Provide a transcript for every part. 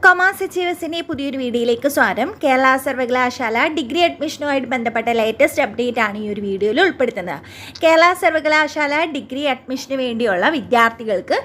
Commerce അച്ചീവേഴ്സിൻ്റെ പുതിയൊരു വീഡിയോയിലേക്ക് സ്വാഗതം. കേരള സർവകലാശാല ഡിഗ്രി അഡ്മിഷനുമായിട്ട് ബന്ധപ്പെട്ട ലേറ്റസ്റ്റ് അപ്ഡേറ്റ് ആണ് ഈ ഒരു വീഡിയോയിൽ ഉൾപ്പെടുത്തുന്നത്. കേരള സർവകലാശാല ഡിഗ്രി അഡ്മിഷന് വേണ്ടിയുള്ള വിദ്യാർത്ഥികൾക്ക്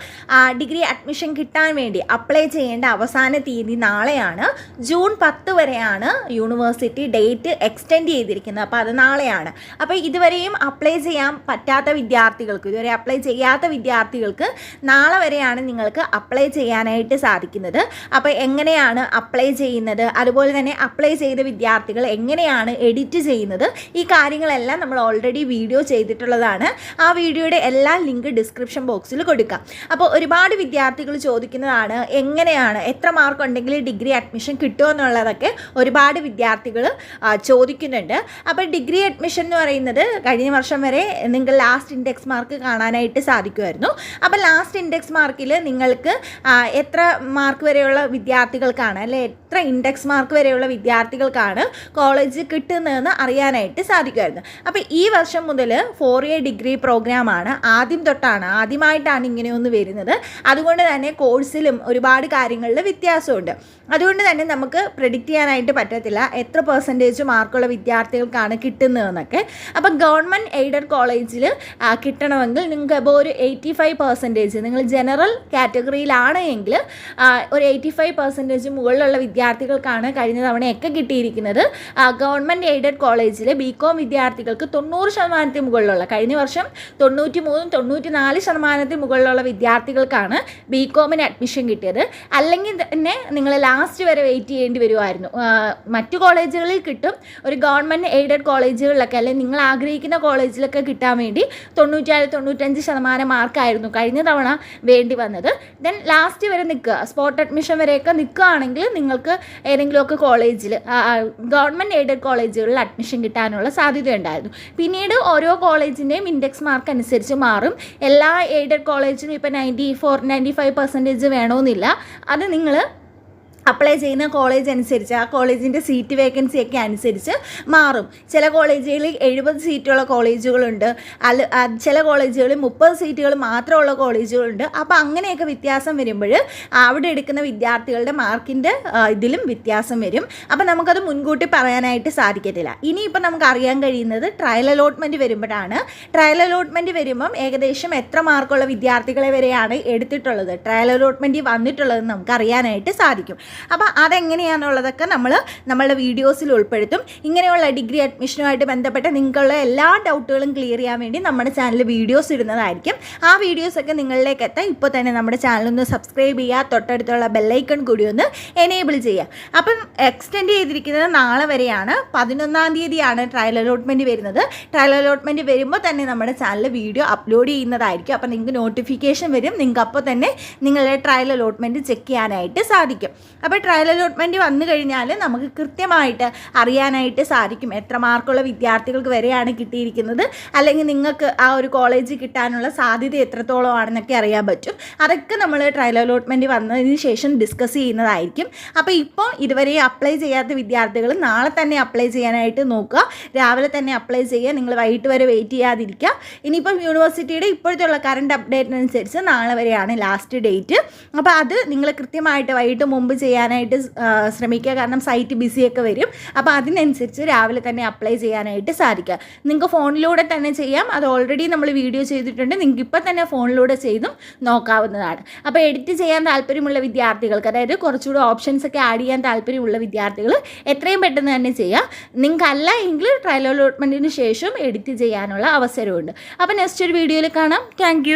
ഡിഗ്രി അഡ്മിഷൻ കിട്ടാൻ വേണ്ടി അപ്ലൈ ചെയ്യേണ്ട അവസാന തീയതി നാളെയാണ്. ജൂൺ 10 വരെയാണ് യൂണിവേഴ്സിറ്റി ഡേറ്റ് എക്സ്റ്റെൻഡ് ചെയ്തിരിക്കുന്നത്. അപ്പോൾ അത് നാളെയാണ്. അപ്പോൾ ഇതുവരെയും അപ്ലൈ ചെയ്യാൻ പറ്റാത്ത വിദ്യാർത്ഥികൾക്ക്, ഇതുവരെ അപ്ലൈ ചെയ്യാത്ത വിദ്യാർത്ഥികൾക്ക് നാളെ വരെയാണ് നിങ്ങൾക്ക് അപ്ലൈ ചെയ്യാനായിട്ട് സാധിക്കുന്നത്. അപ്പോൾ എങ്ങനെയാണ് അപ്ലൈ ചെയ്യുന്നത്, അതുപോലെ തന്നെ അപ്ലൈ ചെയ്ത വിദ്യാർത്ഥികൾ എങ്ങനെയാണ് എഡിറ്റ് ചെയ്യുന്നത്, ഈ കാര്യങ്ങളെല്ലാം നമ്മൾ ഓൾറെഡി വീഡിയോ ചെയ്തിട്ടുള്ളതാണ്. ആ വീഡിയോയുടെ എല്ലാ ലിങ്ക് ഡിസ്ക്രിപ്ഷൻ ബോക്സിൽ കൊടുക്കാം. അപ്പോൾ ഒരുപാട് വിദ്യാർത്ഥികൾ ചോദിക്കുന്നതാണ് എങ്ങനെയാണ്, എത്ര മാർക്ക് ഉണ്ടെങ്കിൽ ഡിഗ്രി അഡ്മിഷൻ കിട്ടുമോ എന്നുള്ളതൊക്കെ ഒരുപാട് വിദ്യാർത്ഥികൾ ചോദിക്കുന്നുണ്ട്. അപ്പോൾ ഡിഗ്രി അഡ്മിഷൻ എന്ന് പറയുന്നത് കഴിഞ്ഞ വർഷം വരെ നിങ്ങൾക്ക് ലാസ്റ്റ് ഇൻഡെക്സ് മാർക്ക് കാണാനായിട്ട് സാധിക്കുമായിരുന്നു. അപ്പോൾ ലാസ്റ്റ് ഇൻഡെക്സ് മാർക്കിൽ നിങ്ങൾക്ക് എത്ര മാർക്ക് വരെയുള്ള വിദ്യാർത്ഥികൾക്കാണ്, അല്ലെ എത്ര ഇൻഡെക്സ് മാർക്ക് വരെയുള്ള വിദ്യാർത്ഥികൾക്കാണ് കോളേജ് കിട്ടുന്നതെന്ന് അറിയാനായിട്ട് സാധിക്കുമായിരുന്നു. അപ്പോൾ ഈ വർഷം മുതൽ 4 ഇയർ ഡിഗ്രി പ്രോഗ്രാമാണ് ആദ്യമായിട്ടാണ് ഇങ്ങനെയൊന്ന് വരുന്നത്. അതുകൊണ്ട് തന്നെ കോഴ്സിലും ഒരുപാട് കാര്യങ്ങളിൽ വ്യത്യാസമുണ്ട്. അതുകൊണ്ട് തന്നെ നമുക്ക് പ്രെഡിക്റ്റ് ചെയ്യാനായിട്ട് പറ്റത്തില്ല എത്ര പെർസെൻറ്റേജ് മാർക്കുള്ള വിദ്യാർത്ഥികൾക്കാണ് കിട്ടുന്നതെന്നൊക്കെ. അപ്പം ഗവൺമെൻറ് എയ്ഡഡ് കോളേജിൽ കിട്ടണമെങ്കിൽ നിങ്ങൾക്ക് അപ്പോൾ ഒരു 85% നിങ്ങൾ ജനറൽ കാറ്റഗറിയിലാണ് എങ്കിൽ ഒരു 85% മുകളിലുള്ള വിദ്യാർത്ഥികൾക്കാണ് കഴിഞ്ഞ തവണയൊക്കെ കിട്ടിയിരിക്കുന്നത്. ഗവൺമെൻറ് എയ്ഡഡ് കോളേജിൽ ബികോം വിദ്യാർത്ഥികൾക്ക് 90% മുകളിലുള്ള, കഴിഞ്ഞ വർഷം 93-94% മുകളിലുള്ള വിദ്യാർത്ഥികൾക്കാണ് ബികോമിന് അഡ്മിഷൻ കിട്ടിയത്. അല്ലെങ്കിൽ തന്നെ നിങ്ങൾ ലാസ്റ്റ് വരെ വെയിറ്റ് ചെയ്യേണ്ടി വരുമായിരുന്നു. മറ്റു കോളേജുകളിൽ കിട്ടും, ഒരു ഗവൺമെൻറ് എയ്ഡഡ് കോളേജുകളിലൊക്കെ അല്ലെങ്കിൽ നിങ്ങൾ ആഗ്രഹിക്കുന്ന കോളേജിലൊക്കെ കിട്ടാൻ വേണ്ടി 94-95% മാർക്കായിരുന്നു കഴിഞ്ഞ തവണ വേണ്ടി വന്നത്. ദെൻ ലാസ്റ്റ് വരെ നിൽക്കുക, സ്പോട്ട് അഡ്മിഷൻ വരെയൊക്കെ നിൽക്കുകയാണെങ്കിൽ നിങ്ങൾക്ക് ഏതെങ്കിലുമൊക്കെ കോളേജിൽ, ഗവൺമെൻറ് എയ്ഡഡ് കോളേജുകളിൽ അഡ്മിഷൻ കിട്ടാനുള്ള സാധ്യതയുണ്ടായിരുന്നു. പിന്നീട് ഓരോ കോളേജിൻ്റെയും ഇൻഡെക്സ് മാർക്ക് അനുസരിച്ച് മാറും. എല്ലാ എയ്ഡഡ് കോളേജിനും ഇപ്പോൾ 94-95% വേണമെന്നില്ല. അത് നിങ്ങൾ അപ്ലൈ ചെയ്യുന്ന കോളേജ് അനുസരിച്ച്, ആ കോളേജിൻ്റെ സീറ്റ് വേക്കൻസി ഒക്കെ അനുസരിച്ച് മാറും. ചില കോളേജുകളിൽ 70 സീറ്റുള്ള കോളേജുകളുണ്ട്, ചില കോളേജുകളിൽ 30 സീറ്റുകൾ മാത്രമുള്ള കോളേജുകളുണ്ട്. അപ്പോൾ അങ്ങനെയൊക്കെ വ്യത്യാസം വരുമ്പോൾ അവിടെ എടുക്കുന്ന വിദ്യാർത്ഥികളുടെ മാർക്കിൻ്റെ ഇതിലും വ്യത്യാസം വരും. അപ്പോൾ നമുക്കത് മുൻകൂട്ടി പറയാനായിട്ട് സാധിക്കത്തില്ല. ഇനിയിപ്പോൾ നമുക്ക് അറിയാൻ കഴിയുന്നത് ട്രയൽ അലോട്ട്മെൻറ്റ് വരുമ്പോഴാണ്. ട്രയൽ അലോട്ട്മെൻറ്റ് വരുമ്പം ഏകദേശം എത്ര മാർക്കുള്ള വിദ്യാർത്ഥികളെ വരെയാണ് എടുത്തിട്ടുള്ളത്, ട്രയൽ അലോട്ട്മെൻറ്റ് വന്നിട്ടുള്ളതെന്ന് നമുക്ക് അറിയാനായിട്ട് സാധിക്കും. അപ്പോൾ അതെങ്ങനെയാണെന്നുള്ളതൊക്കെ നമ്മളുടെ വീഡിയോസിൽ ഉൾപ്പെടുത്തും. ഇങ്ങനെയുള്ള ഡിഗ്രി അഡ്മിഷനുമായിട്ട് ബന്ധപ്പെട്ട നിങ്ങൾക്കുള്ള എല്ലാ ഡൗട്ടുകളും ക്ലിയർ ചെയ്യാൻ വേണ്ടി നമ്മുടെ ചാനലിൽ വീഡിയോസ് ഇടുന്നതായിരിക്കും. ആ വീഡിയോസൊക്കെ നിങ്ങളിലേക്ക് എത്താൻ ഇപ്പോൾ തന്നെ നമ്മുടെ ചാനലൊന്ന് സബ്സ്ക്രൈബ് ചെയ്യുക, തൊട്ടടുത്തുള്ള ബെല്ലൈക്കൺ കൂടി ഒന്ന് എനേബിൾ ചെയ്യുക. അപ്പം എക്സ്റ്റെൻഡ് ചെയ്തിരിക്കുന്നത് നാളെ വരെയാണ്. 11-ാം തീയതിയാണ് ട്രയൽ അലോട്ട്മെൻറ്റ് വരുന്നത്. ട്രയൽ അലോട്ട്മെൻറ്റ് വരുമ്പോൾ തന്നെ നമ്മുടെ ചാനലിൽ വീഡിയോ അപ്ലോഡ് ചെയ്യുന്നതായിരിക്കും. അപ്പോൾ നിങ്ങൾക്ക് നോട്ടിഫിക്കേഷൻ വരും, നിങ്ങൾക്ക് അപ്പോൾ തന്നെ നിങ്ങളുടെ ട്രയൽ അലോട്ട്മെൻറ്റ് ചെക്ക് ചെയ്യാനായിട്ട് സാധിക്കും. അപ്പോൾ ട്രയൽ അലോട്ട്മെൻറ്റ് വന്നു കഴിഞ്ഞാൽ നമുക്ക് കൃത്യമായിട്ട് അറിയാനായിട്ട് സാധിക്കും എത്ര മാർക്കുള്ള വിദ്യാർത്ഥികൾക്ക് വരെയാണ് കിട്ടിയിരിക്കുന്നത്, അല്ലെങ്കിൽ നിങ്ങൾക്ക് ആ ഒരു കോളേജ് കിട്ടാനുള്ള സാധ്യത എത്രത്തോളം ആണെന്നൊക്കെ അറിയാൻ പറ്റും. അതൊക്കെ നമ്മൾ ട്രയൽ അലോട്ട്മെൻറ്റ് വന്നതിന് ശേഷം ഡിസ്കസ് ചെയ്യുന്നതായിരിക്കും. അപ്പോൾ ഇപ്പോൾ ഇതുവരെ അപ്ലൈ ചെയ്യാത്ത വിദ്യാർത്ഥികൾ നാളെ തന്നെ അപ്ലൈ ചെയ്യാനായിട്ട് നോക്കുക. രാവിലെ തന്നെ അപ്ലൈ ചെയ്യുക, നിങ്ങൾ വൈകിട്ട് വരെ വെയിറ്റ് ചെയ്യാതിരിക്കുക. ഇനിയിപ്പം യൂണിവേഴ്സിറ്റിയുടെ ഇപ്പോഴത്തെ കറണ്ട് അപ്ഡേറ്റിനനുസരിച്ച് നാളെ വരെയാണ് ലാസ്റ്റ് ഡേറ്റ്. അപ്പോൾ അത് നിങ്ങൾ കൃത്യമായിട്ട് വൈകിട്ട് മുമ്പ് ചെയ്യാനായിട്ട് ശ്രമിക്കുക. കാരണം സൈറ്റ് ബിസിയൊക്കെ വരും. അപ്പോൾ അതിനനുസരിച്ച് രാവിലെ തന്നെ അപ്ലൈ ചെയ്യാനായിട്ട് സാധിക്കുക. നിങ്ങൾക്ക് ഫോണിലൂടെ തന്നെ ചെയ്യാം, അത് ഓൾറെഡി നമ്മൾ വീഡിയോ ചെയ്തിട്ടുണ്ട്. നിങ്ങൾക്ക് ഇപ്പോൾ തന്നെ ഫോണിലൂടെ ചെയ്തും നോക്കാവുന്നതാണ്. അപ്പോൾ എഡിറ്റ് ചെയ്യാൻ താല്പര്യമുള്ള വിദ്യാർത്ഥികൾക്ക്, അതായത് കുറച്ചുകൂടി ഓപ്ഷൻസ് ഒക്കെ ആഡ് ചെയ്യാൻ താല്പര്യമുള്ള വിദ്യാർത്ഥികൾ എത്രയും പെട്ടെന്ന് തന്നെ ചെയ്യുക. നിങ്ങൾക്കല്ല എങ്കിൽ ട്രയൽ അലോട്ട്മെൻറ്റിന് ശേഷം എഡിറ്റ് ചെയ്യാനുള്ള അവസരമുണ്ട്. അപ്പോൾ നെക്സ്റ്റ് ഒരു വീഡിയോയിൽ കാണാം. താങ്ക്